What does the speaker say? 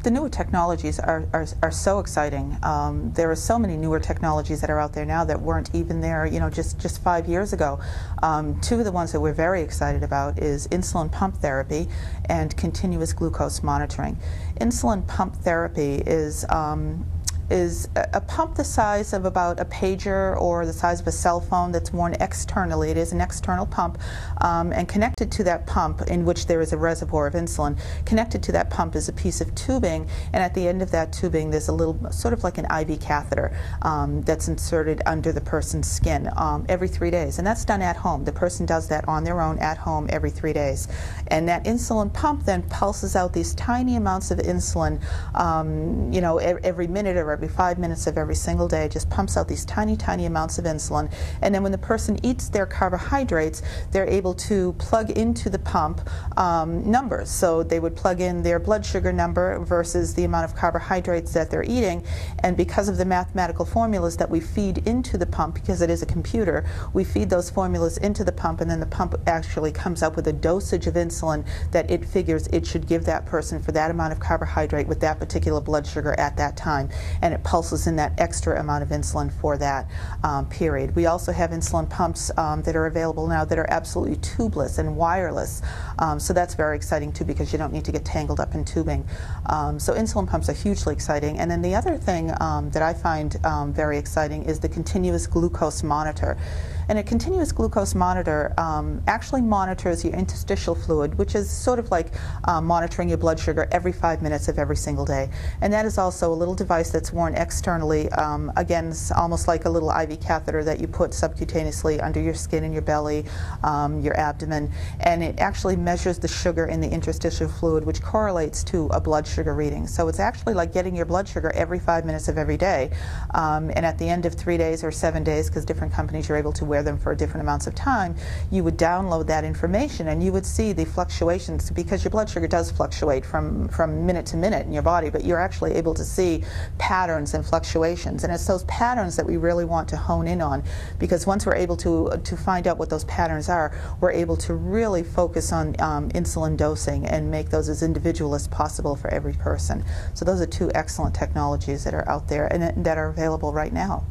The newer technologies are so exciting. There are so many newer technologies that are out there now that weren't even there, just 5 years ago. Two of the ones that we're very excited about is insulin pump therapy and continuous glucose monitoring. Insulin pump therapy is a pump the size of about a pager or the size of a cell phone that's worn externally. It is an external pump, and connected to that pump, in which there is a reservoir of insulin, connected to that pump is a piece of tubing, and at the end of that tubing there's a little, sort of like an IV catheter, that's inserted under the person's skin every 3 days, and that's done at home. The person does that on their own at home every 3 days, and that insulin pump then pulses out these tiny amounts of insulin, every minute or every 5 minutes of every single day. Just pumps out these tiny amounts of insulin, and then when the person eats their carbohydrates, they're able to plug into the pump numbers. So they would plug in their blood sugar number versus the amount of carbohydrates that they're eating, and because of the mathematical formulas that we feed into the pump, because it is a computer, we feed those formulas into the pump, and then the pump actually comes up with a dosage of insulin that it figures it should give that person for that amount of carbohydrate with that particular blood sugar at that time, and it pulses in that extra amount of insulin for that period. We also have insulin pumps that are available now that are absolutely tubeless and wireless, so that's very exciting too, because you don't need to get tangled up in tubing. So insulin pumps are hugely exciting. And then the other thing that I find very exciting is the continuous glucose monitor. And a continuous glucose monitor actually monitors your interstitial fluid, which is sort of like monitoring your blood sugar every 5 minutes of every single day. And that is also a little device that's worn externally. Again, it's almost like a little IV catheter that you put subcutaneously under your skin and your belly, your abdomen, and it actually measures the sugar in the interstitial fluid, which correlates to a blood sugar reading. So it's actually like getting your blood sugar every 5 minutes of every day, and at the end of 3 days or 7 days, because different companies are able to wear them for different amounts of time, you would download that information and you would see the fluctuations, because your blood sugar does fluctuate from minute to minute in your body, but you're actually able to see patterns and fluctuations, and it's those patterns that we really want to hone in on, because once we're able to find out what those patterns are, we're able to really focus on insulin dosing and make those as individual as possible for every person. So those are two excellent technologies that are out there and that are available right now.